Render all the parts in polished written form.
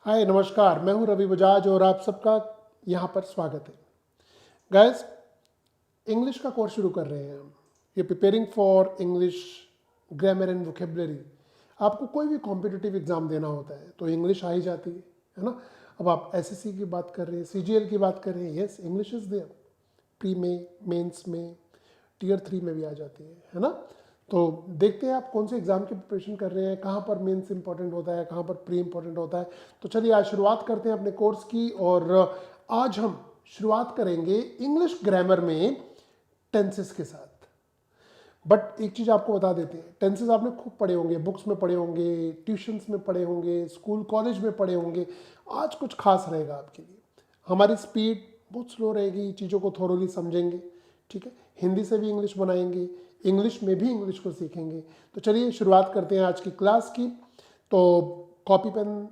हाय नमस्कार, मैं हूं रवि बजाज और आप सबका यहां पर स्वागत है। गाइस, इंग्लिश का कोर्स शुरू कर रहे हैं हम। ये preparing for English grammar and vocabulary. आपको कोई भी कॉम्पिटिटिव एग्जाम देना होता है तो इंग्लिश आ ही जाती है ना। अब आप एसएससी की बात कर रहे हैं, सीजीएल की बात कर रहे हैं, yes English is there. Pre में, मेंस में, टियर 3 में भी आ जाती है ना। तो देखते हैं आप कौन से एग्जाम की प्रिपरेशन कर रहे हैं, कहाँ पर मेंस इंपॉर्टेंट होता है, कहाँ पर प्री इंपॉर्टेंट होता है। तो चलिए आज शुरुआत करते हैं अपने कोर्स की। और आज हम शुरुआत करेंगे इंग्लिश ग्रामर में टेंसेस के साथ। बट एक चीज़ आपको बता देते हैं, टेंसेस आपने खूब पढ़े होंगे, बुक्स में पढ़े होंगे, ट्यूशन्स में पढ़े होंगे, स्कूल कॉलेज में पढ़े होंगे। आज कुछ खास रहेगा आपके लिए। हमारी स्पीड बहुत स्लो रहेगी, चीज़ों को थोरोली समझेंगे, ठीक है। हिंदी से भी इंग्लिश बनाएंगे, इंग्लिश में भी इंग्लिश को सीखेंगे। तो चलिए शुरुआत करते हैं आज की क्लास की। तो कॉपी पेन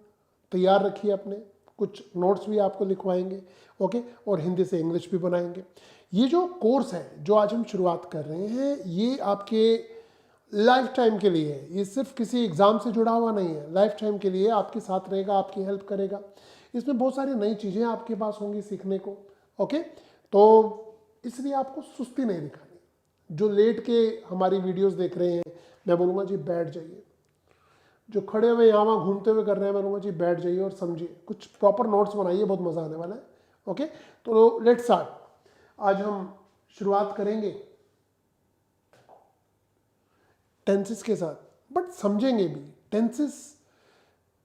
तैयार रखिए अपने, कुछ नोट्स भी आपको लिखवाएंगे, ओके। और हिंदी से इंग्लिश भी बनाएंगे। ये जो कोर्स है जो आज हम शुरुआत कर रहे हैं, ये आपके लाइफ टाइम के लिए है। ये सिर्फ किसी एग्ज़ाम से जुड़ा हुआ नहीं है, लाइफ टाइम के लिए आपके साथ रहेगा, आपकी हेल्प करेगा। इसमें बहुत सारी नई चीज़ें आपके पास होंगी सीखने को, ओके। तो इसलिए आपको सुस्ती नहीं दिखानी। जो लेट के हमारी वीडियोस देख रहे हैं, मैं बोलूँगा जी बैठ जाइए। जो खड़े हुए यहाँ वहाँ घूमते हुए कर रहे हैं, मैं बोलूँगा जी बैठ जाइए और समझिए, कुछ प्रॉपर नोट्स बनाइए, बहुत मज़ा आने वाला है, ओके। तो लेट्स स्टार्ट। आज हम शुरुआत करेंगे टेंसेस के साथ, बट समझेंगे भी टेंसेस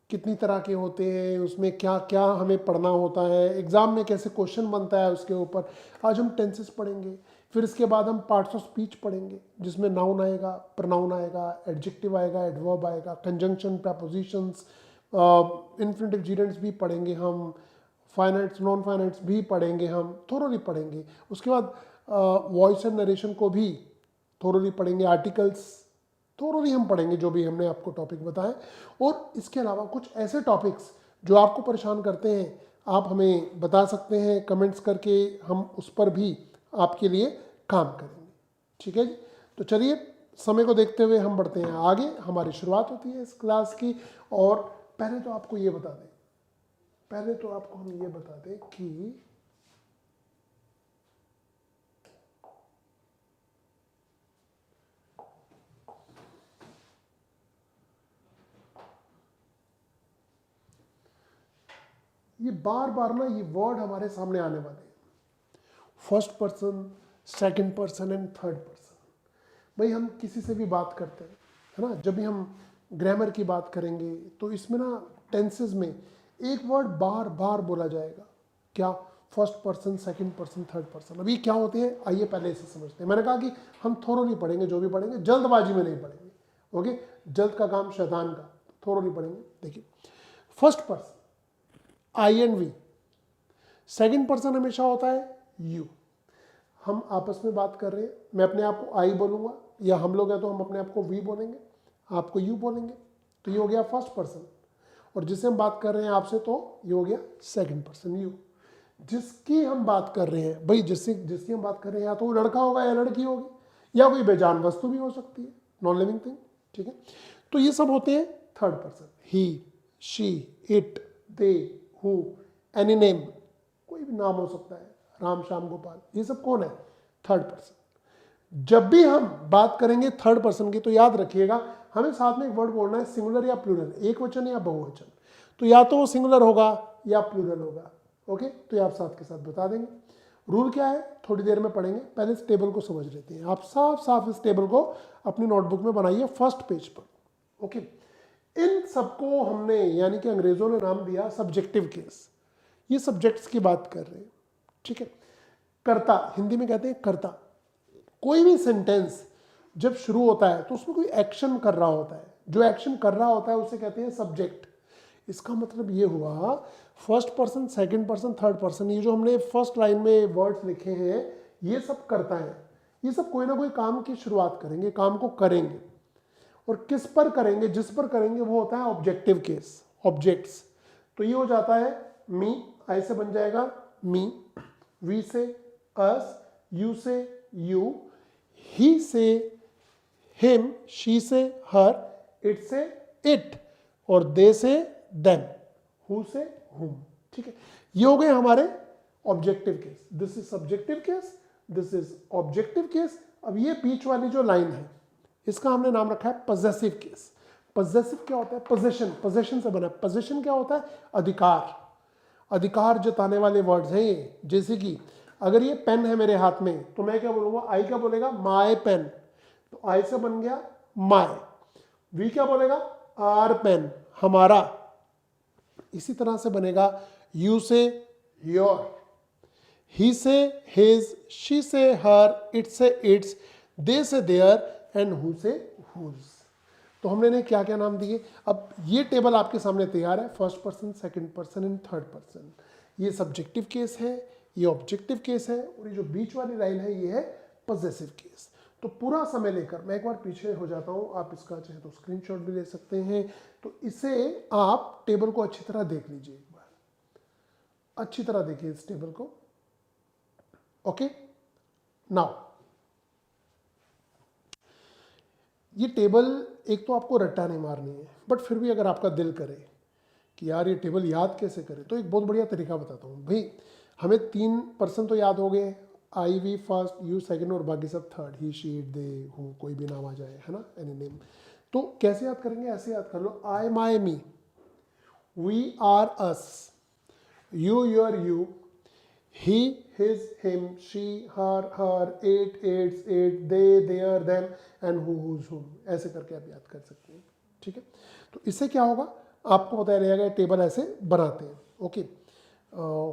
कितनी तरह के होते हैं, उसमें क्या क्या हमें पढ़ना होता है, एग्जाम में कैसे क्वेश्चन बनता है उसके ऊपर। आज हम टेंसेस पढ़ेंगे। फिर इसके बाद हम पार्ट्स ऑफ स्पीच पढ़ेंगे, जिसमें नाउन आएगा, प्रोनाउन आएगा, एडजेक्टिव आएगा, एडवर्ब आएगा, कंजंक्शन, प्रपोजिशंस, इन्फिनिटिव जीरेंट्स भी पढ़ेंगे हम, फाइनाइट्स, नॉन फाइनाइट्स भी पढ़ेंगे हम, थोरोली पढ़ेंगे। उसके बाद वॉइस एंड नरेशन को भी थोरोली पढ़ेंगे, आर्टिकल्स थोरोली हम पढ़ेंगे, जो भी हमने आपको टॉपिक बताए। और इसके अलावा कुछ ऐसे टॉपिक्स जो आपको परेशान करते हैं, आप हमें बता सकते हैं कमेंट्स करके, हम उस पर भी आपके लिए काम करेंगे, ठीक है जी। तो चलिए समय को देखते हुए हम बढ़ते हैं आगे। हमारी शुरुआत होती है इस क्लास की। और पहले तो आपको ये बता दें, पहले तो आपको हम ये बता दें कि ये बार बार ना ये वर्ड हमारे सामने आने वाले हैं, first person, second person and third person. भाई हम किसी से भी बात करते हैं, है ना, जब भी हम ग्रामर की बात करेंगे तो इसमें ना टेंसेस में एक वर्ड बार बार बोला जाएगा। क्या? First person, second person, third person. अभी क्या होते हैं, आइए पहले इसे समझते हैं। मैंने कहा कि हम थोरोली पढ़ेंगे, जो भी पढ़ेंगे जल्दबाजी में नहीं पढ़ेंगे, ओके। जल्द का काम शैतान का, थोरोली पढ़ेंगे। देखिए, first person I and we, second person हमेशा होता है यू। हम आपस में बात कर रहे हैं, मैं अपने आप को आई बोलूंगा, या हम लोग हैं तो हम अपने आप को वी बोलेंगे, आपको यू बोलेंगे, तो ये हो गया फर्स्ट पर्सन। और जिससे हम बात कर रहे हैं आपसे, तो ये हो गया सेकंड पर्सन यू। जिसकी हम बात कर रहे हैं, भाई जिसकी हम बात कर रहे हैं, या तो वो लड़का होगा या लड़की होगी, या कोई बेजान वस्तु भी हो सकती है, नॉन लिविंग थिंग, ठीक है। तो ये सब होते हैं third person. He, she, it, they, who, any name, कोई भी नाम हो सकता है, राम, श्याम, गोपाल, ये सब कौन है? Third person. जब भी हम बात करेंगे थर्ड पर्सन की, तो याद रखिएगा हमें साथ में एक वर्ड बोलना है, सिंगुलर या प्लूरल, एक वचन या बहुवचन। तो या तो वो सिंगुलर होगा या प्लूरल होगा, ओके। तो ये आप साथ के साथ बता देंगे। रूल क्या है थोड़ी देर में पढ़ेंगे, पहले इस टेबल को समझ लेते हैं। आप साफ साफ इस टेबल को अपनी नोटबुक में बनाइए, फर्स्ट पेज पर, ओके। इन सबको हमने, यानी कि अंग्रेजों ने नाम दिया सब्जेक्टिव केस। ये सब्जेक्ट्स की बात कर रहे हैं, ठीक है। कर्ता, हिंदी में कहते हैं कर्ता। कोई भी सेंटेंस जब शुरू होता है तो उसमें कोई एक्शन कर रहा होता है, जो एक्शन कर रहा होता है उसे कहते हैं सब्जेक्ट। इसका मतलब ये हुआ first person, second person, third person, ये जो हमने फर्स्ट लाइन में वर्ड्स लिखे हैं, ये सब करता है। ये सब कोई ना कोई काम की शुरुआत करेंगे, काम को करेंगे। और किस पर करेंगे? जिस पर करेंगे वो होता है ऑब्जेक्टिव केस, ऑब्जेक्ट्स। तो ये हो जाता है मी, आई से बन जाएगा मी, वी से अस, यू से यू, ही से हिम, शी से हर, इट से इट, और दे से देम। हु से हुम, ठीक है। ये हो गए हमारे objective case, this is subjective case, this is objective case. अब ये बीच वाली जो लाइन है इसका हमने नाम रखा है पजेसिव केस। पजेसिव क्या होता है? पोजेशन, पोजेशन से बना है। पोजेशन क्या होता है? अधिकार, अधिकार जताने वाले वर्ड्स हैं ये। जैसे कि अगर ये पेन है मेरे हाथ में तो मैं क्या बोलूंगा? आई क्या बोलेगा? माय पेन, तो आई से बन गया माय। वी क्या बोलेगा? आर पेन, हमारा। इसी तरह से बनेगा यू से योर, ही से हिज, शी से हर, इट से इट्स, दे से देयर एंड हु से हुज। तो हमने इन्हें क्या क्या नाम दिए? अब ये टेबल आपके सामने तैयार है, first person, second person and third person. ये सब्जेक्टिव केस है, ये ऑब्जेक्टिव केस है, और ये जो बीच वाली लाइन है ये है पॉजेसिव केस। तो पूरा समय लेकर मैं एक बार पीछे हो जाता हूँ, आप इसका चाहे तो स्क्रीनशॉट भी ले सकते हैं। तो इसे आप टेबल को अच्छी तरह देख लीजिए, एक बार अच्छी तरह देखिए इस टेबल को। ओके, नाउ ये टेबल एक तो आपको रट्टा नहीं मारनी है, बट फिर भी अगर आपका दिल करे कि यार ये टेबल याद कैसे करें, तो एक बहुत बढ़िया तरीका बताता हूँ भाई। हमें 3 पर्सन तो याद हो गए, आई वी फर्स्ट, यू सेकंड और बाकी सब third, he she it they who, कोई भी नाम आ जाए, है ना, एनी नेम। तो कैसे याद करेंगे? ऐसे याद कर लो, I my me, we our us, you your you, he his him, she her her, it its it, they their them and who whose whom। ऐसे करके आप याद कर सकते हैं, ठीक है। तो इससे क्या होगा आपको पता रहेगा, टेबल ऐसे बनाते हैं। Okay,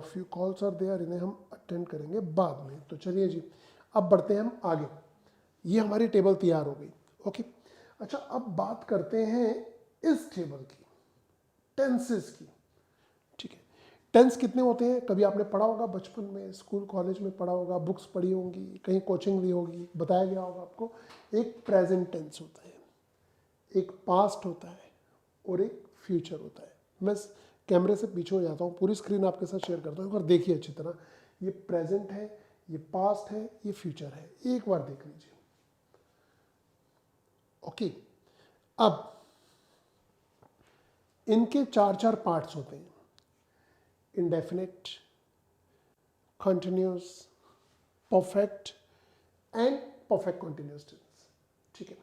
few calls are there, इन्हें हम अटेंड करेंगे बाद में। तो चलिए जी, अब बढ़ते हैं हम आगे। ये हमारी टेबल तैयार हो गई। ओके, अच्छा अब बात करते हैं इस टेबल की, टेंसेस की, ठीक है। टेंस कितने होते हैं? कभी आपने पढ़ा होगा बचपन में, स्कूल कॉलेज में पढ़ा होगा, बुक्स पढ़ी होंगी, कहीं कोचिंग ली होगी, बताया गया होगा आपको। एक प्रेजेंट टेंस होता है, एक पास्ट होता है और एक फ्यूचर होता है। मैं कैमरे से पीछे हो जाता हूँ, पूरी स्क्रीन आपके साथ शेयर करता हूँ, एक बार देखिए अच्छी तरह। ये प्रेजेंट है, ये पास्ट है, ये फ्यूचर है, एक बार देख लीजिए। ओके, अब इनके 4 पार्ट्स होते हैं, indefinite, continuous, perfect and perfect continuous tense, ठीक है।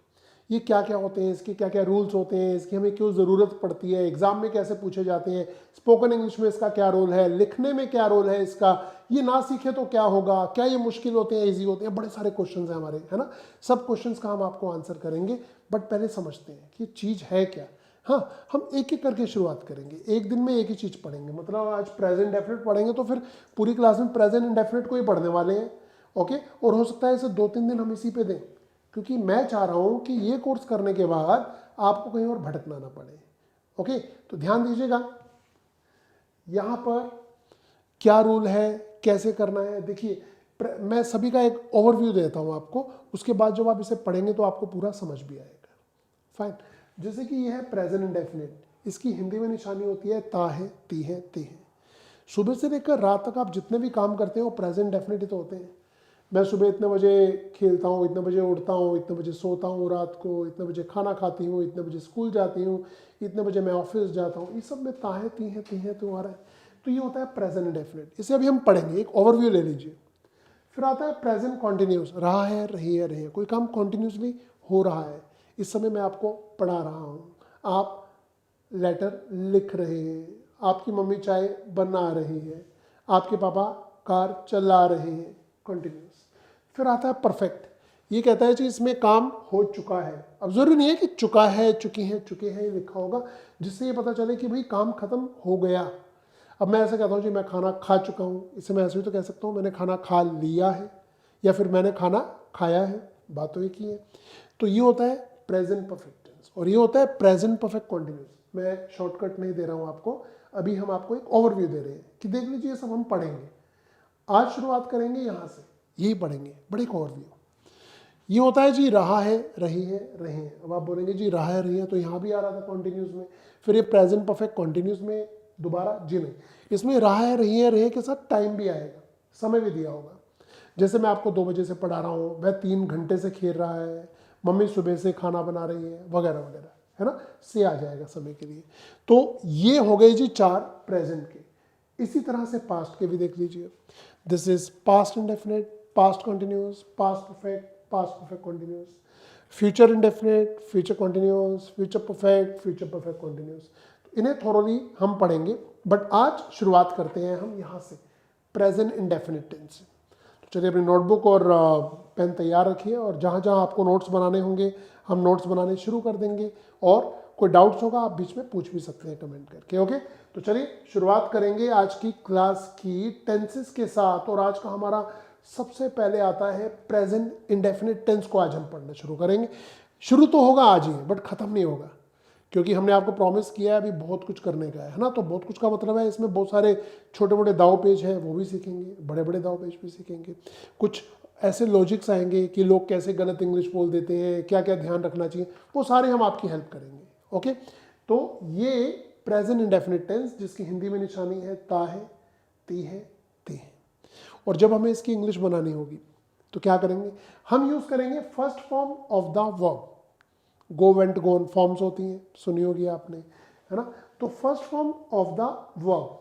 ये क्या क्या होते हैं, इसके क्या क्या रूल्स होते हैं, इसकी हमें क्यों ज़रूरत पड़ती है, एग्जाम में कैसे पूछे जाते हैं, स्पोकन इंग्लिश में इसका क्या रोल है, लिखने में क्या रोल है इसका, ये ना सीखे तो क्या होगा, क्या ये मुश्किल होते हैं, ईजी होते हैं, बड़े सारे क्वेश्चंस हैं हमारे, है ना। सब क्वेश्चंस का हम आपको आंसर करेंगे, बट पहले समझते हैं कि चीज़ है क्या। हाँ, हम एक एक करके शुरुआत करेंगे, एक दिन में एक ही चीज़ पढ़ेंगे। मतलब आज प्रेजेंट डेफिनेट पढ़ेंगे तो फिर पूरी क्लास में प्रेजेंट इंडेफिनेट को ही पढ़ने वाले हैं। ओके, और हो सकता है इसे 2-3 दिन हम इसी पे दें, क्योंकि मैं चाह रहा हूँ कि ये कोर्स करने के बाद आपको कहीं और भटकना ना पड़े। ओके, तो ध्यान दीजिएगा यहाँ पर क्या रूल है, कैसे करना है। देखिए, मैं सभी का एक ओवरव्यू देता हूँ आपको, उसके बाद जब आप इसे पढ़ेंगे तो आपको पूरा समझ भी आएगा। फाइन, जैसे कि यह है प्रेजेंट इंडेफिनिट, इसकी हिंदी में निशानी होती है ता है, ती है, ते है। सुबह से लेकर रात तक आप जितने भी काम करते हैं वो प्रेजेंट डेफिनेट तो होते हैं। मैं सुबह इतने बजे खेलता हूँ, इतने बजे उठता हूँ, इतने बजे सोता हूँ, रात को इतने बजे खाना खाती हूँ, इतने बजे स्कूल जाती हूँ, इतने बजे मैं ऑफिस जाता हूँ, ये सब में ता है, ती है, ती है, तो आ रहा है। तो ये होता है प्रेजेंट इंडेफिनिट। इसे अभी हम पढ़ेंगे, एक ओवरव्यू ले लीजिए। फिर आता है प्रेजेंट कॉन्टिन्यूस, रहा है, रही है, रहे हैं, कोई काम कॉन्टिन्यूसली हो रहा है। इस समय मैं आपको पढ़ा रहा हूँ, आप लेटर लिख रहे हैं, आपकी मम्मी चाय बना रही है, आपके पापा कार चला रहे हैं, कॉन्टिन्यूस। फिर आता है परफेक्ट, ये कहता है कि इसमें काम हो चुका है। अब जरूरी नहीं है कि चुका है, चुकी है, चुके हैं लिखा होगा, जिससे ये पता चले कि भाई काम खत्म हो गया। अब मैं ऐसे कहता हूँ जी मैं खाना खा चुका हूँ, इससे मैं ऐसे भी तो कह सकता हूँ मैंने खाना खा लिया है, या फिर मैंने खाना खाया है, बात तो एक ही है। तो ये होता है प्रेजेंट परफेक्ट टेंस, और ये होता है प्रेजेंट परफेक्ट कॉन्टिन्यूस। मैं शॉर्टकट नहीं दे रहा हूँ आपको, अभी हम आपको एक ओवरव्यू दे रहे हैं कि देख लीजिए ये सब हम पढ़ेंगे। आज शुरुआत करेंगे यहाँ से, यही पढ़ेंगे, बड़े एक ओवरव्यू। ये होता है जी रहा है, रही है, रहे हैं। अब आप बोलेंगे जी रहा है, रही है, तो यहाँ भी आ रहा था कॉन्टिन्यूस में, फिर ये प्रेजेंट परफेक्ट कॉन्टिन्यूस में दोबारा जी नहीं, इसमें रहा है, रही है, रहे के साथ टाइम भी आएगा, समय भी दिया होगा। जैसे मैं आपको 2 बजे से पढ़ा रहा हूँ, वह 3 घंटे से खेल रहा है, मम्मी सुबह से खाना बना रही है, वगैरह वगैरह, है ना, से आ जाएगा समय के लिए। तो ये हो गए जी 4 प्रेजेंट के। इसी तरह से पास्ट के भी देख लीजिए। This is past indefinite, past continuous, past perfect continuous, future indefinite, future continuous, future perfect continuous. तो इन्हें थोरोली हम पढ़ेंगे, बट आज शुरुआत करते हैं हम यहाँ से प्रेजेंट इंडेफिनिट टेंस से। तो चलिए अपनी नोटबुक और पेन तैयार रखिए, और जहाँ जहाँ आपको नोट्स बनाने होंगे हम नोट्स बनाने शुरू कर देंगे, और कोई डाउट्स होगा आप बीच में पूछ भी सकते हैं कमेंट करके। ओके, तो चलिए शुरुआत करेंगे आज की क्लास की टेंसेस के साथ। और आज का हमारा सबसे पहले आता है प्रेजेंट इंडेफिनिट टेंस को आज हम पढ़ना शुरू करेंगे। शुरू तो होगा आज ही, बट खत्म नहीं होगा, क्योंकि हमने आपको प्रॉमिस किया है अभी बहुत कुछ करने का है ना। तो बहुत कुछ का मतलब है इसमें बहुत सारे छोटे मोटे दाव पेज हैं वो भी सीखेंगे, बड़े बड़े दाव पेज भी सीखेंगे। कुछ ऐसे लॉजिक्स आएंगे कि लोग कैसे गलत इंग्लिश बोल देते हैं, क्या क्या ध्यान रखना चाहिए, वो सारे हम आपकी हेल्प करेंगे। ओके, तो ये प्रेजेंट इंडेफिनिट टेंस जिसकी हिंदी में निशानी है ता है, ती है, ते है। और जब हमें इसकी इंग्लिश बनानी होगी तो क्या करेंगे, हम यूज करेंगे first form of the verb. Go, went, gone forms होती हैं, सुनी होगी आपने, है ना। तो first form of the verb,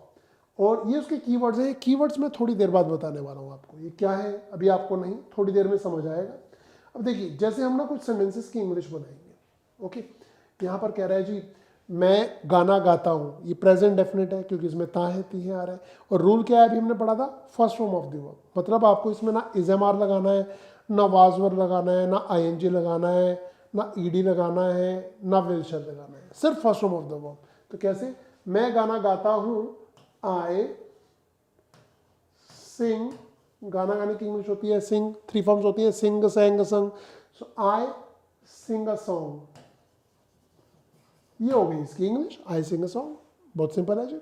और ये उसके कीवर्ड्स हैं। कीवर्ड्स मैं थोड़ी देर बाद बताने वाला हूँ आपको ये क्या है, अभी आपको नहीं, थोड़ी देर में समझ आएगा। अब देखिए, जैसे हम ना कुछ सेंटेंसेस की इंग्लिश बनाएंगे। ओके, यहाँ पर कह रहा है जी मैं गाना गाता हूँ, ये प्रेजेंट डेफिनेट है क्योंकि इसमें ता है, ती है आ रहा है। और रूल क्या है, अभी हमने पढ़ा था first form of the verb, मतलब आपको इसमें ना इज़ेमार लगाना है, ना वाजवर लगाना है, ना आईएनजी लगाना है, ना ईडी लगाना है, ना विल शैल लगाना है, सिर्फ first form of the verb. तो कैसे, मैं गाना गाता हूँ, आई सिंग, गाना गाने की इंग्लिश होती है सिंग, 3 फॉर्म्स होती है, सिंग, सेंग, संग। सो आई सिंग अ सॉन्ग, ये हो गई इसकी English, I sing a song. बहुत सिंपल है जी,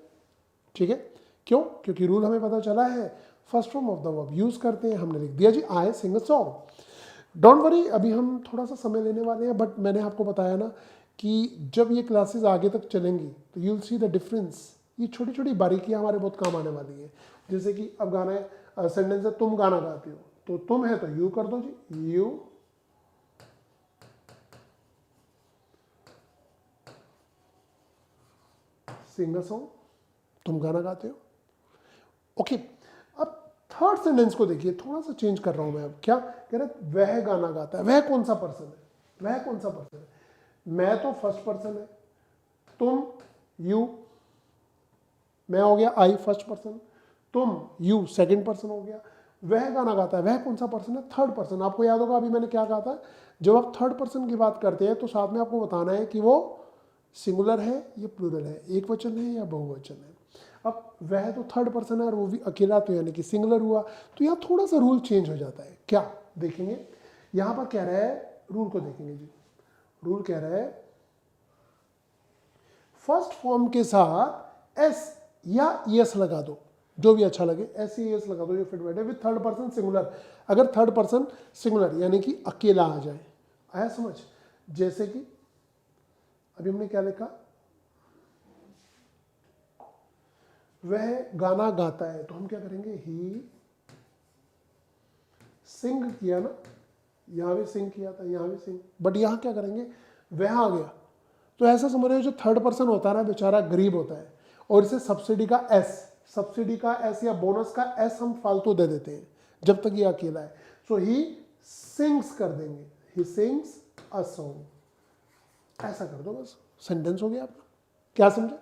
ठीक है। क्यों, क्योंकि रूल हमें पता चला है first form of the verb use करते हैं, हमने लिख दिया जी आई sing a song. Don't worry, अभी हम थोड़ा सा समय लेने वाले हैं, बट मैंने आपको बताया ना कि जब ये क्लासेस आगे तक चलेंगी तो you will see the difference. ये छोटी छोटी बारीकियां हमारे बहुत काम आने वाली है। जैसे कि अब गाना है, सेंटेंस है तुम गाना गाते हो, तो तुम है तो यू कर दो जी, यू सिंग अ सॉन्ग, तुम गाना गाते हो। ओके, अब थर्ड सेंटेंस को देखिए, थोड़ा सा चेंज कर रहा हूं मैं। अब क्या कह रहे, वह गाना गाता है। वह कौन सा पर्सन है, वह कौन सा पर्सन है, मैं तो फर्स्ट पर्सन है, तुम यू, मैं हो गया आई फर्स्ट पर्सन, तुम यू सेकंड पर्सन हो गया। वह गाना गाता है, वह कौन सा पर्सन है, थर्ड पर्सन। आपको याद होगा अभी मैंने क्या कहा था, जब आप थर्ड पर्सन की बात करते हैं तो साथ में आपको बताना है कि वो सिंगुलर है या प्लूरल है, एक वचन है या बहुवचन है। अब वह तो थर्ड पर्सन है और वो भी अकेला, तो यानी कि सिंगुलर हुआ। तो यहाँ थोड़ा सा रूल चेंज हो जाता है। क्या देखेंगे, यहाँ पर कह रहा है, रूल को देखेंगे जी, रूल कह रहा है फर्स्ट फॉर्म के साथ एस या एस लगा दो, जो भी अच्छा लगे, एस या एस लगा दो जो फिट बैठे, विद थर्ड पर्सन सिंगुलर। अगर थर्ड पर्सन सिंगुलर यानी कि अकेला आ जाए, आया समझ। जैसे कि अभी हमने क्या लिखा, वह गाना गाता है, तो हम क्या करेंगे, ही सिंग किया ना, यहां भी सिंग किया था, यहां भी सिंग, बट यहां क्या करेंगे, वह आ गया। तो ऐसा समझ रहे हो, जो थर्ड पर्सन होता है ना बेचारा गरीब होता है, और इसे सब्सिडी का एस या बोनस का एस हम फालतू दे देते हैं जब तक ये अकेला है। सो ही सिंग्स कर देंगे, ही सिंग्स अ सॉन्ग, ऐसा कर दो, बस सेंटेंस हो गया आपका। क्या समझे,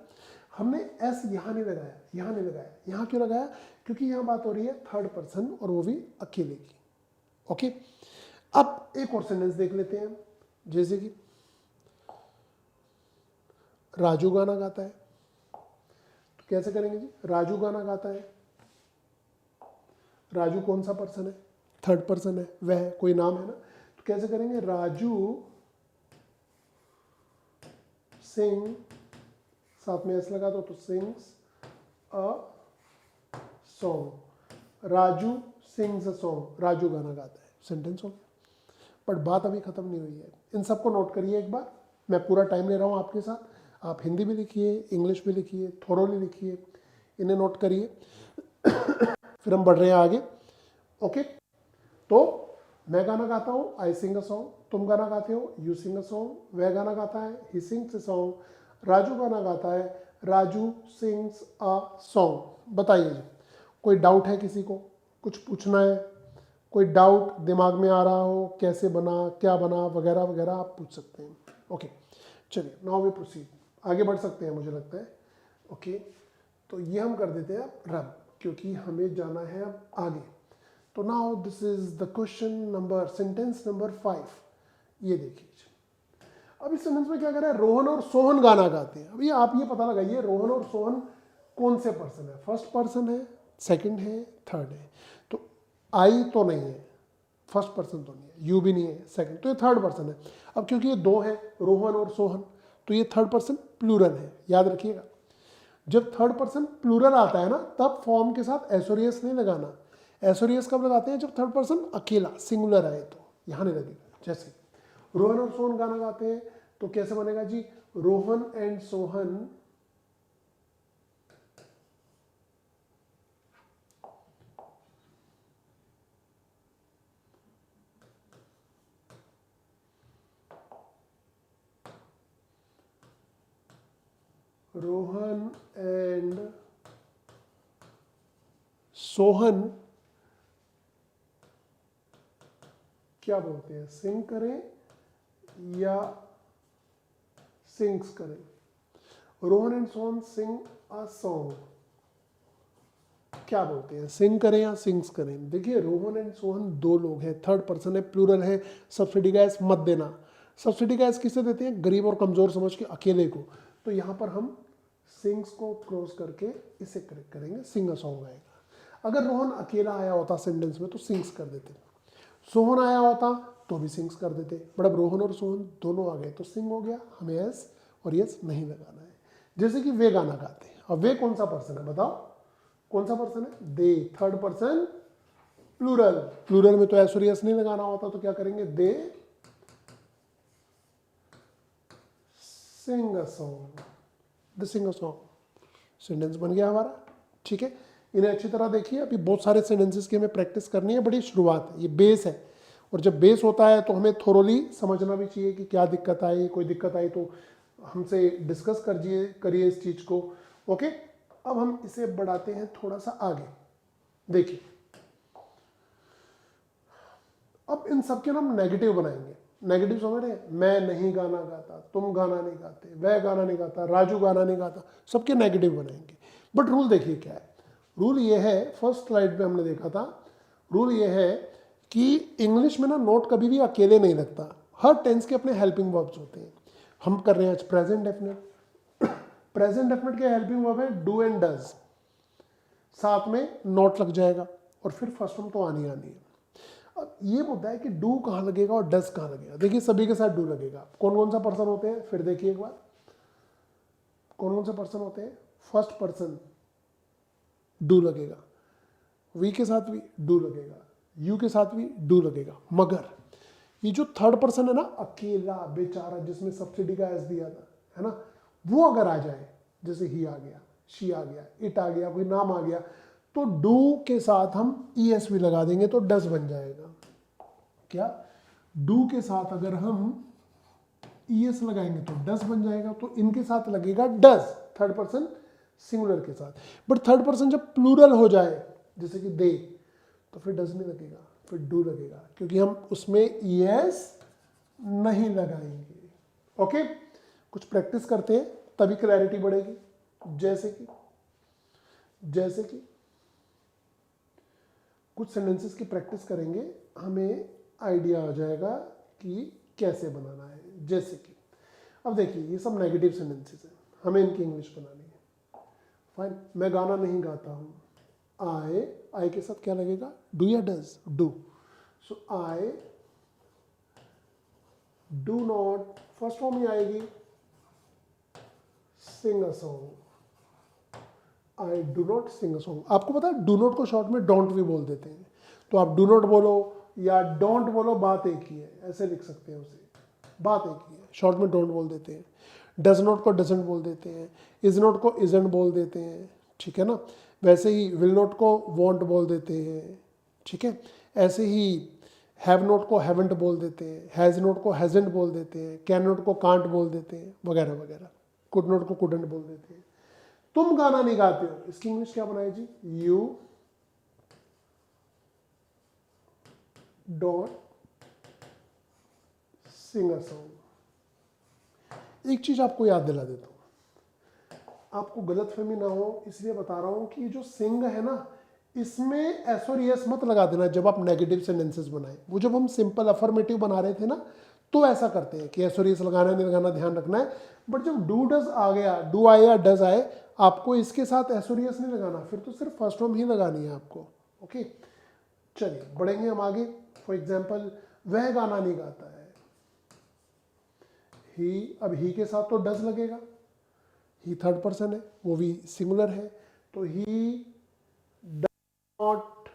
हमने एस यहां नहीं लगाया, यहां नहीं लगाया। यहां क्यों लगाया, क्योंकि यहां बात हो रही है थर्ड पर्सन और वो भी अकेले की। ओके, अब एक और सेंटेंस देख लेते हैं, जैसे कि राजू गाना गाता है, तो कैसे करेंगे जी, राजू गाना गाता है। राजू कौन सा पर्सन है, थर्ड पर्सन है, वह कोई नाम है ना, तो कैसे करेंगे, राजू सिंग, साथ में एस लगा दो तो sings a song. Raju sings a song, Raju गाना गाता है, सेंटेंस हो गया। बट बात अभी खत्म नहीं हुई है, इन सबको नोट करिए एक बार। मैं पूरा टाइम ले रहा हूँ आपके साथ, आप हिंदी भी लिखिए, इंग्लिश भी लिखिए, थोरोली लिखिए, इन्हें नोट करिए, फिर हम बढ़ रहे हैं आगे। ओके, तो मैं गाना गाता हूँ, आई सिंग अ सॉन्ग, तुम गाना गाते हो, यू सिंग अ सॉन्ग, वह गाना गाता है, he sings a song, Raju गाना गाता है, राजू सिंग्स अ सॉन्ग। बताइए जी, कोई डाउट है किसी को, कुछ पूछना है, कोई डाउट दिमाग में आ रहा हो, कैसे बना, क्या बना, वगैरह वगैरह आप पूछ सकते हैं। ओके, चलिए नाउ वी प्रोसीड, आगे बढ़ सकते हैं मुझे लगता है। ओके, तो ये हम कर देते हैं अब रन, क्योंकि हमें जाना है अब आगे। तो now this is the question number, sentence number 5। ये देखिए, अब इस सेंटेंस में क्या कर रहा है, रोहन और सोहन गाना गाते हैं। अभी आप ये पता लगाइए रोहन और सोहन कौन से पर्सन है, फर्स्ट पर्सन है, सेकंड है, थर्ड है। तो आई तो नहीं है, फर्स्ट पर्सन तो नहीं है, यू भी नहीं है, सेकंड, तो ये थर्ड पर्सन है। अब क्योंकि ये दो है, रोहन और सोहन, तो ये थर्ड पर्सन प्लूरल है, याद रखिएगा। जब थर्ड पर्सन प्लूरल आता है ना, तब फॉर्म के साथ एसोरियस नहीं लगाना। एसोरियस कब लगाते हैं, जब थर्ड पर्सन अकेला सिंगुलर आए, तो यहाँ नहीं लगेगा। जैसे रोहन और सोहन गाना गाते हैं, तो कैसे बनेगा जी, रोहन एंड सोहन रोहन एंड सोहन क्या बोलते हैं, सिंग करें या सिंग्स करें। Rohan and Sohan sing a song, क्या बोलते हैं, सिंग करें या सिंग्स करें। देखिए रोहन एंड सोहन दो लोग हैं, थर्ड पर्सन है, प्लूरल है, सब्सिडी का एस मत देना। सब्सिडी का एस किसे देते हैं, गरीब और कमजोर समझ के, अकेले को। तो यहाँ पर हम सिंग्स को क्लोज करके इसे करेक्ट करेंगे, सिंग अ सॉन्ग आएगा। अगर रोहन अकेला आया होता सेंटेंस में तो सिंग्स कर देते, सोहन आया होता तो भी सिंग्स कर देते, बट अब रोहन और सोहन दोनों आ गए तो सिंग हो गया, हमें एस और यस नहीं लगाना है। जैसे कि वे गाना गाते हैं, अब वे कौन सा पर्सन है बताओ, कौन सा पर्सन है, दे, थर्ड पर्सन प्लूरल, प्लूरल में तो एस और यस नहीं लगाना होता, तो क्या करेंगे, they sing a song, the sing a song, sentence बन गया हमारा। ठीक है, इन्हें अच्छी तरह देखिए, अभी बहुत सारे सेंटेंसेस की हमें प्रैक्टिस करनी है, बड़ी शुरुआत है, ये बेस है। और जब बेस होता है तो हमें थोरोली समझना भी चाहिए कि क्या दिक्कत आई, कोई दिक्कत आई तो हमसे डिस्कस करिए इस चीज़ को। ओके, अब हम इसे बढ़ाते हैं थोड़ा सा आगे। देखिए अब इन सब के हम नेगेटिव बनाएंगे। नेगेटिव समझ रहे हैं, मैं नहीं गाना गाता, तुम गाना नहीं गाते, वह गाना नहीं गाता, राजू गाना नहीं गाता, सबके नेगेटिव बनाएंगे। बट रूल देखिए क्या है, रूल ये है, फर्स्ट स्लाइड पे हमने देखा था, रूल ये है कि इंग्लिश में ना नोट कभी भी अकेले नहीं लगता, हर टेंस के अपने हेल्पिंग वर्ब्स होते हैं। हम कर रहे हैं आज प्रेजेंट डेफिनेट, प्रेजेंट डेफिनेट के हेल्पिंग वर्ब है डू एंड डज, साथ में नोट लग जाएगा और फिर फर्स्ट फॉर्म तो आनी आनी है। अब ये मुद्दा है कि डू कहाँ लगेगा और डज कहाँ लगेगा। देखिए सभी के साथ डू लगेगा। कौन कौन सा पर्सन होते हैं, फिर देखिए एक बार, कौन कौन से पर्सन होते हैं, फर्स्ट पर्सन डू लगेगा, वी के साथ भी डू लगेगा, यू के साथ भी डू लगेगा। मगर ये जो थर्ड पर्सन है ना, अकेला बेचारा जिसमें सब्सिडी का एस दिया था, है ना, वो अगर आ जाए, जैसे ही आ गया, शी आ गया, इट आ गया, कोई नाम आ गया, तो डू के साथ हम ई एस भी लगा देंगे तो डज बन जाएगा। क्या, डू के साथ अगर हम ई एस लगाएंगे तो डज बन जाएगा, तो इनके साथ लगेगा डज, थर्ड पर्सन सिंगुलर के साथ। बट थर्ड पर्सन जब प्लूरल हो जाए, जैसे कि दे, तो फिर डज नहीं लगेगा, फिर डू लगेगा, क्योंकि हम उसमें ई एस नहीं लगाएंगे। ओके, कुछ प्रैक्टिस करते हैं तभी क्लैरिटी बढ़ेगी। जैसे कि कुछ सेंटेंसेस की प्रैक्टिस करेंगे, हमें आइडिया आ जाएगा कि कैसे बनाना है। जैसे कि अब देखिए ये सब नेगेटिव सेंटेंसेस हैं, हमें इनकी इंग्लिश बनानी है। फाइन, मैं गाना नहीं गाता हूँ, आई के साथ क्या लगेगा, डू या does, do. So I do not, first form ही आएगी sing a song, I do not sing a song. आपको पता है डू नॉट को शॉर्ट में डोंट भी बोल देते हैं, तो आप डू नॉट बोलो या डोंट बोलो, बात एक ही है, ऐसे लिख सकते हैं उसे, बात एक ही है, शॉर्ट में डोंट बोल देते हैं। डज नॉट को डजंट बोल देते हैं, इज नॉट को इजंट बोल देते हैं, ठीक है ना। वैसे ही विल नॉट को वॉन्ट बोल देते हैं, ठीक है। ऐसे ही हैव नॉट को हैवंट बोल देते हैं, हैज़ नॉट को हैजेंट बोल देते हैं, कैन नॉट को कांट बोल देते हैं, वगैरह वगैरह। कुड नॉट को कुडंट बोल देते हैं। तुम गाना नहीं गाते हो, इसकी इंग्लिश क्या बनाए जी? You don't sing a song. एक चीज आपको याद दिला देता हूं, आपको गलतफहमी ना हो इसलिए बता रहा हूं कि जो सिंग है ना, इसमें एस और एस मत लगा देना जब आप नेगेटिव सेंटेंसेस बनाए। वो जब हम सिंपल अफर्मेटिव बना रहे थे ना, तो ऐसा करते हैं कि एस और एस लगाना नहीं लगाना, ध्यान रखना है। बट जब डू डज आ गया, डू आए या डज आए, आपको इसके साथ एस और एस नहीं लगाना, फिर तो सिर्फ फर्स्ट फॉर्म ही लगानी है आपको। ओके, चलिए बढ़ेंगे हम आगे। फॉर एग्जाम्पल, वह गाना नहीं गाता है, ही, अब ही के साथ तो डज लगेगा, ही थर्ड पर्सन है, वो भी सिंगुलर है, तो he does not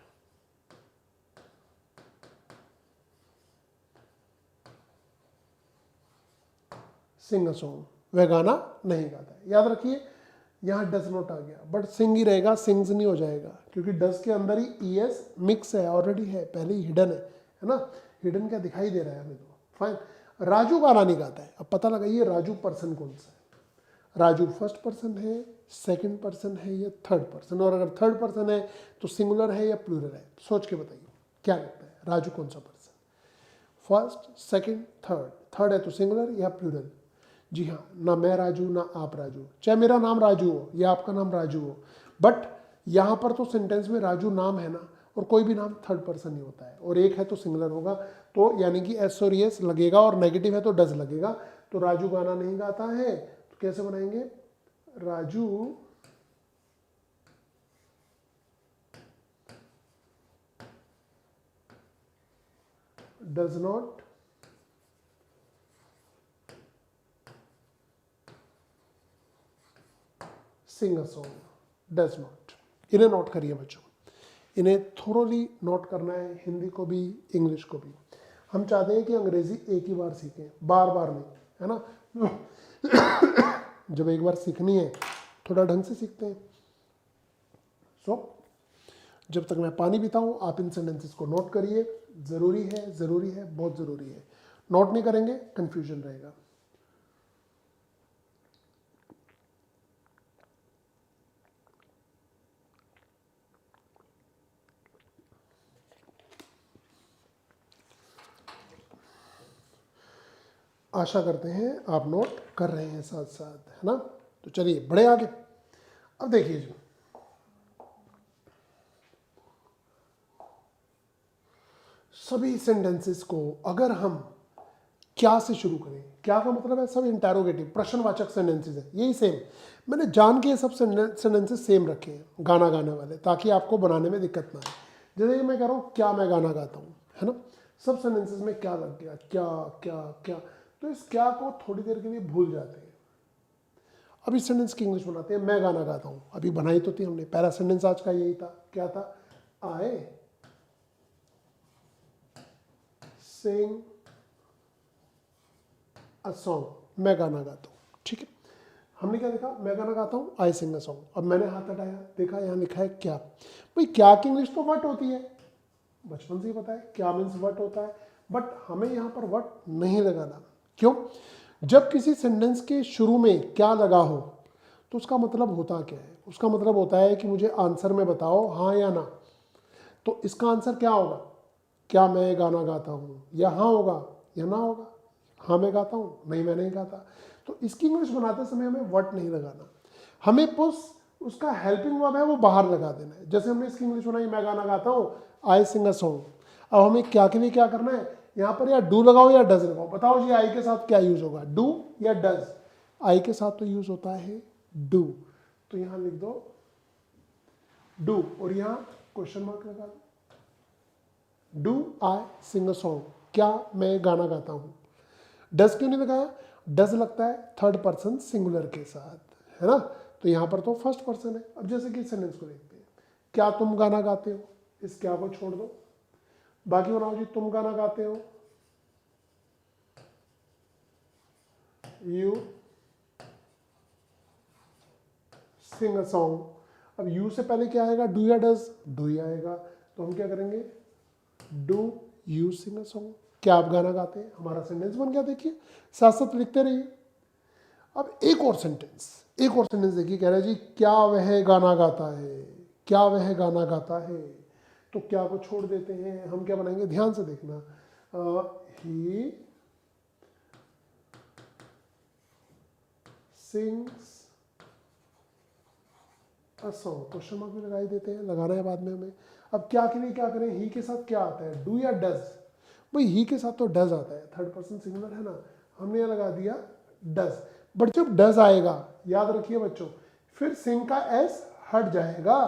sing a song, वह गाना नहीं गाता है। याद रखिए यहाँ डज नॉट आ गया, बट सिंग ही रहेगा, सिंग्स नहीं हो जाएगा, क्योंकि डज के अंदर ही ई एस मिक्स है, ऑलरेडी है, पहले ही हिडन है ना। हिडन क्या दिखाई दे रहा है हमें तो, फाइन। राजू गाना नहीं गाता है, अब पता लगाइए राजू पर्सन कौन सा है। राजू फर्स्ट पर्सन है, सेकंड पर्सन है या थर्ड पर्सन, और अगर थर्ड पर्सन है तो सिंगुलर है या प्लूरल है? सोच के बताइए क्या लगता है, राजू कौन सा person? First, second, third. Third है तो सिंगुलर या प्लूरल? जी हाँ, ना मैं राजू ना आप राजू, चाहे मेरा नाम राजू हो या आपका नाम राजू हो, बट यहाँ पर तो सेंटेंस में राजू नाम है ना, और कोई भी नाम थर्ड पर्सन ही होता है, और एक है तो सिंगुलर होगा, तो यानी कि एस और एस लगेगा, और नेगेटिव है तो डज लगेगा। तो राजू गाना नहीं गाता है, तो कैसे बनाएंगे? Raju does not sing a song, does not. इन्हें नोट करिए बच्चों, इन्हें थोरोली नोट करना है, हिंदी को भी इंग्लिश को भी। हम चाहते हैं कि अंग्रेजी एक ही बार सीखें, बार बार नहीं, है ना। जब एक बार सीखनी है थोड़ा ढंग से सीखते हैं। सो जब तक मैं पानी पीता हूँ आप इन सेंटेंसेस को नोट करिए, ज़रूरी है, ज़रूरी है, बहुत ज़रूरी है। नोट नहीं करेंगे कंफ्यूजन रहेगा। आशा करते हैं आप नोट कर रहे हैं साथ साथ, है ना। तो चलिए बढ़े आगे। अब देखिए जी, सभी सेंटेंसेस को अगर हम क्या से शुरू करें, क्या का मतलब है सब इंटरोगेटिव प्रश्नवाचक सेंटेंसेस है, यही सेम मैंने जान के सब सेंटेंसेस सेम रखे हैं गाना गाने वाले, ताकि आपको बनाने में दिक्कत ना आए। जैसे कि मैं कह रहा हूँ क्या मैं गाना गाता हूँ, है ना, सब सेंटेंसेस में क्या लग गया, क्या क्या क्या, तो इस क्या को थोड़ी देर के लिए भूल जाते हैं। अब इस सेंटेंस की इंग्लिश बनाते हैं, मैं गाना गाता हूँ, अभी बनाई तो थी हमने, पहला सेंटेंस आज का यही था, क्या था? आई सिंग अ सॉन्ग, मैं गाना गाता हूँ, ठीक है। हमने क्या देखा, मैं गाना गाता हूँ, आई सिंग अ सॉन्ग। अब मैंने हाथ हटाया, देखा यहाँ लिखा है क्या। भाई क्या की इंग्लिश तो वट होती है, बचपन से ही पता है क्या मीन्स वट होता है, बट हमें यहाँ पर वट नहीं लगाना। क्यों? जब किसी सेंटेंस के शुरू में क्या लगा हो तो उसका मतलब होता क्या है? उसका मतलब होता है कि मुझे आंसर में बताओ हाँ या ना। तो इसका आंसर क्या होगा? क्या मैं गाना गाता हूँ, या हाँ होगा या ना होगा। हाँ मैं गाता हूँ, नहीं मैं नहीं गाता। तो इसकी इंग्लिश बनाते समय हमें वट नहीं लगाना, हमें पुश उसका हेल्पिंग वर्ब है वो बाहर लगा देना है। जैसे हमने इसकी इंग्लिश बनाई, मैं गाना गाता हूँ, आई सिंग अ सॉन्ग। अब हमें क्या के लिए क्या करना है, यहाँ पर या डू लगाओ या डज लगाओ। बताओ जी आई के साथ क्या यूज होगा, डू या डज? आई के साथ तो यूज होता है डू, तो यहाँ लिख दो डू, और यहाँ क्वेश्चन मार्क लगा दो। Do I sing a song, क्या मैं गाना गाता हूँ। डज क्यों नहीं लगाया? डज लगता है थर्ड पर्सन सिंगुलर के साथ, है ना, तो यहाँ पर तो फर्स्ट पर्सन है। अब जैसे कि सेंटेंस को देखते हैं, क्या तुम गाना गाते हो, इस क्या को छोड़ दो, बाकी बनाओ जी, तुम गाना गाते हो, यू सिंग अ सॉन्ग। अब यू से पहले क्या आएगा, डू या डज? डू ही आएगा, तो हम क्या करेंगे, do you sing a song, क्या आप गाना गाते हैं, हमारा सेंटेंस बन गया। देखिए साथ साथ लिखते रहिए। अब एक और सेंटेंस देखिए, कह रहा है जी क्या वह गाना गाता है, क्या वह गाना गाता है। तो क्या को छोड़ देते हैं, हम क्या बनाएंगे, ध्यान से देखना, he sings a song, question mark भी लगा ही देते हैं, लगाना है बाद में हमें। अब क्या के लिए क्या करें, ही के साथ क्या आता है, डू या डज। भाई ही के साथ तो डज आता है, थर्ड पर्सन सिंगुलर है ना, हमने यहाँ लगा दिया डज। बट जब डज आएगा, याद रखिए बच्चों, फिर सिंग का एस हट जाएगा,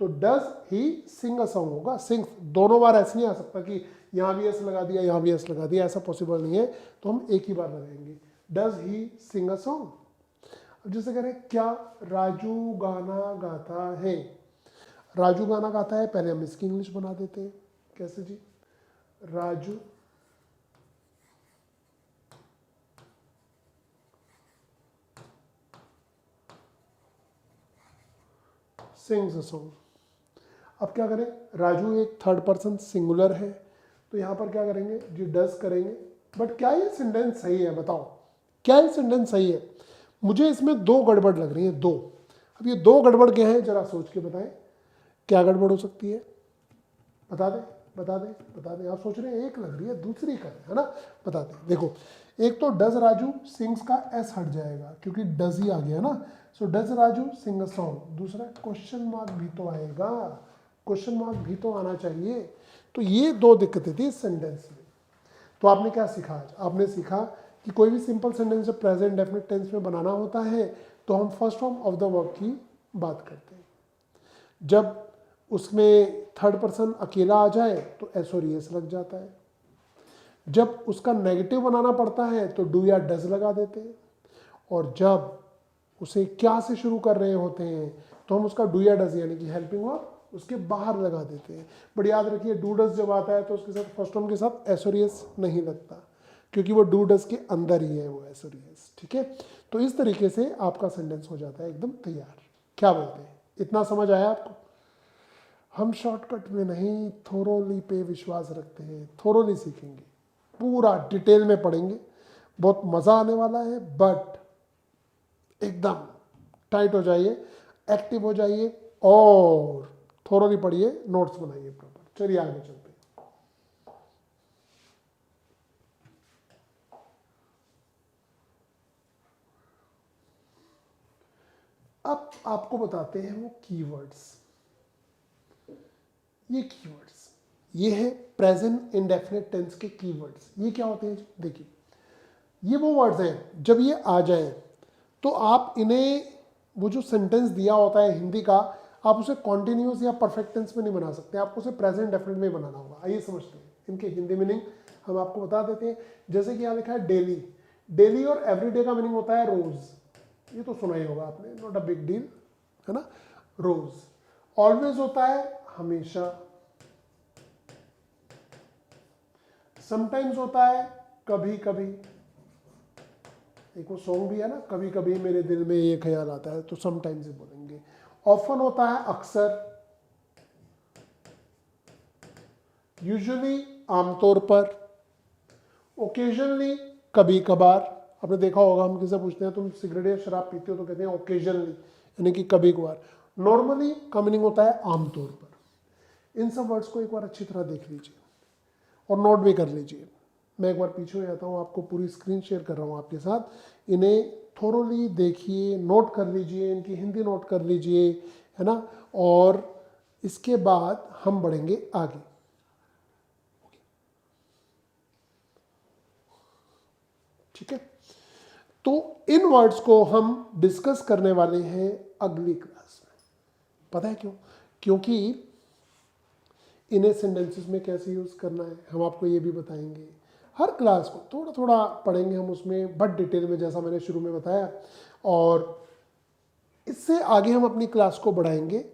तो does he Singh a song होगा। सिंग दोनों बार ऐसे नहीं आ सकता कि यहाँ भी एस लगा दिया यहाँ भी एस लगा दिया, ऐसा पॉसिबल नहीं है, तो हम एक ही बार लगाएंगे, does he Singh a song. अब जैसे कह रहे हैं क्या राजू गाना गाता है, राजू गाना गाता है, पहले हम इसकी इंग्लिश बना देते हैं, कैसे जी, राजू सिंग्स अ सॉन्ग। अब क्या करें, राजू एक थर्ड पर्सन सिंगुलर है, तो यहाँ पर क्या करेंगे जी, डज करेंगे। बट क्या ये सेंटेंस सही है, बताओ क्या ये सेंटेंस सही है। मुझे इसमें दो गड़बड़ लग रही है, दो। अब ये दो गड़बड़ क्या है, जरा सोच के बताएं, क्या गड़बड़ हो सकती है, बता दें बता दें बता दें। आप सोच रहे हैं एक लग रही है, दूसरी करें, है ना, बता दें। देखो एक तो डज राजू सिंग्स का एस हट जाएगा क्योंकि डज ही आ गया ना, so does Raju sing a song. दूसरा क्वेश्चन मार्क भी तो आएगा, क्वेश्चन मार्क भी तो आना चाहिए। तो ये दो दिक्कतें थी इस सेंटेंस में। तो आपने क्या सीखा आज, आपने सीखा कि कोई भी सिंपल सेंटेंस जब प्रेजेंट डेफिनेट टेंस में बनाना होता है तो हम first form of the verb की बात करते हैं। जब उसमें थर्ड पर्सन अकेला आ जाए तो एस और एस लग जाता है। जब उसका नेगेटिव बनाना पड़ता है तो डू या डज लगा देते हैं। और जब उसे क्या से शुरू कर रहे होते हैं तो हम उसका डू या डज यानी कि हेल्पिंग वर्ब उसके बाहर लगा देते हैं। बट याद रखिए डू डज जब आता है तो उसके साथ फर्स्ट फॉर्म के साथ एस और एस नहीं लगता, क्योंकि वो डू डज के अंदर ही है वो एस और एस। ठीक है, तो इस तरीके से आपका सेंटेंस हो जाता है एकदम तैयार। क्या बोलते हैं, इतना समझ आया आपको। हम शॉर्टकट में नहीं, थोरोली पे विश्वास रखते हैं, थोरोली सीखेंगे, पूरा डिटेल में पढ़ेंगे, बहुत मज़ा आने वाला है। बट एकदम टाइट हो जाइए, एक्टिव हो जाइए और थोरोली पढ़िए, नोट्स बनाइए प्रॉपर। चलिए आगे चलते हैं। अब आपको बताते हैं वो कीवर्ड्स। ये कीवर्ड्स, ये है प्रेजेंट इंडेफिनिट टेंस के कीवर्ड्स। ये क्या होते हैं, देखिए ये वो वर्ड्स हैं जब ये आ जाए तो आप इन्हें, वो जो सेंटेंस दिया होता है हिंदी का, आप उसे कॉन्टिन्यूस या परफेक्ट टेंस में नहीं बना सकते, आपको उसे प्रेजेंट डेफिनेट में बनाना होगा। आइए समझते हैं इनके हिंदी मीनिंग, हम आपको बता देते हैं। जैसे कि यहाँ लिखा है डेली, डेली और एवरीडे का मीनिंग होता है रोज, ये तो सुना ही होगा आपने, नॉट अ बिग डील, है ना, रोज। ऑलवेज होता है हमेशा, समटाइम्स होता है कभी कभी, एक वो सॉन्ग भी है ना, कभी कभी मेरे दिल में ये ख्याल आता है, तो समटाइम्स ही बोलेंगे। ऑफन होता है अक्सर, यूजुअली आमतौर पर, ओकेजनली कभी कभार। आपने देखा होगा हम किसी पूछते हैं तुम सिगरेट या शराब पीते हो तो कहते हैं ओकेजनली यानी कि कभी कभार। नॉर्मली का मीनिंग होता है आमतौर पर। इन सब वर्ड्स को एक बार अच्छी तरह देख लीजिए और नोट भी कर लीजिए। मैं एक बार पीछे हो जाता हूँ, आपको पूरी स्क्रीन शेयर कर रहा हूँ आपके साथ। इन्हें थोरोली देखिए, नोट कर लीजिए, इनकी हिंदी नोट कर लीजिए, है ना, और इसके बाद हम बढ़ेंगे आगे। ठीक है, तो इन वर्ड्स को हम डिस्कस करने वाले हैं अगली क्लास में। पता है क्यों, क्योंकि इन्हें सेंटेंसेस में कैसे यूज़ करना है हम आपको ये भी बताएंगे। हर क्लास को थोड़ा थोड़ा पढ़ेंगे हम उसमें, बट डिटेल में, जैसा मैंने शुरू में बताया। और इससे आगे हम अपनी क्लास को बढ़ाएंगे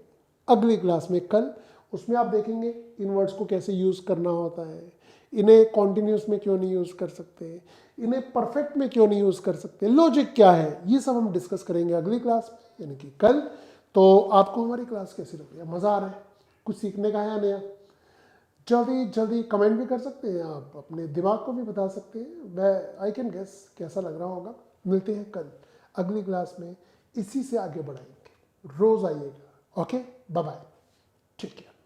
अगली क्लास में कल। उसमें आप देखेंगे इन वर्ड्स को कैसे यूज़ करना होता है, इन्हें कॉन्टिन्यूस में क्यों नहीं यूज़ कर सकते, इन्हें परफेक्ट में क्यों नहीं यूज़ कर सकते, लॉजिक क्या है, ये सब हम डिस्कस करेंगे अगली क्लास में, यानी कि कल। तो आपको हमारी क्लास कैसी लग रही है, मज़ा आ रहा है, कुछ सीखने का है या नया। जल्दी जल्दी कमेंट भी कर सकते हैं आप, अपने दिमाग को भी बता सकते हैं। मैं आई कैन गेस कैसा लग रहा होगा। मिलते हैं कल अगली क्लास में, इसी से आगे बढ़ाएंगे। रोज़ आइएगा। Okay, bye bye, take care.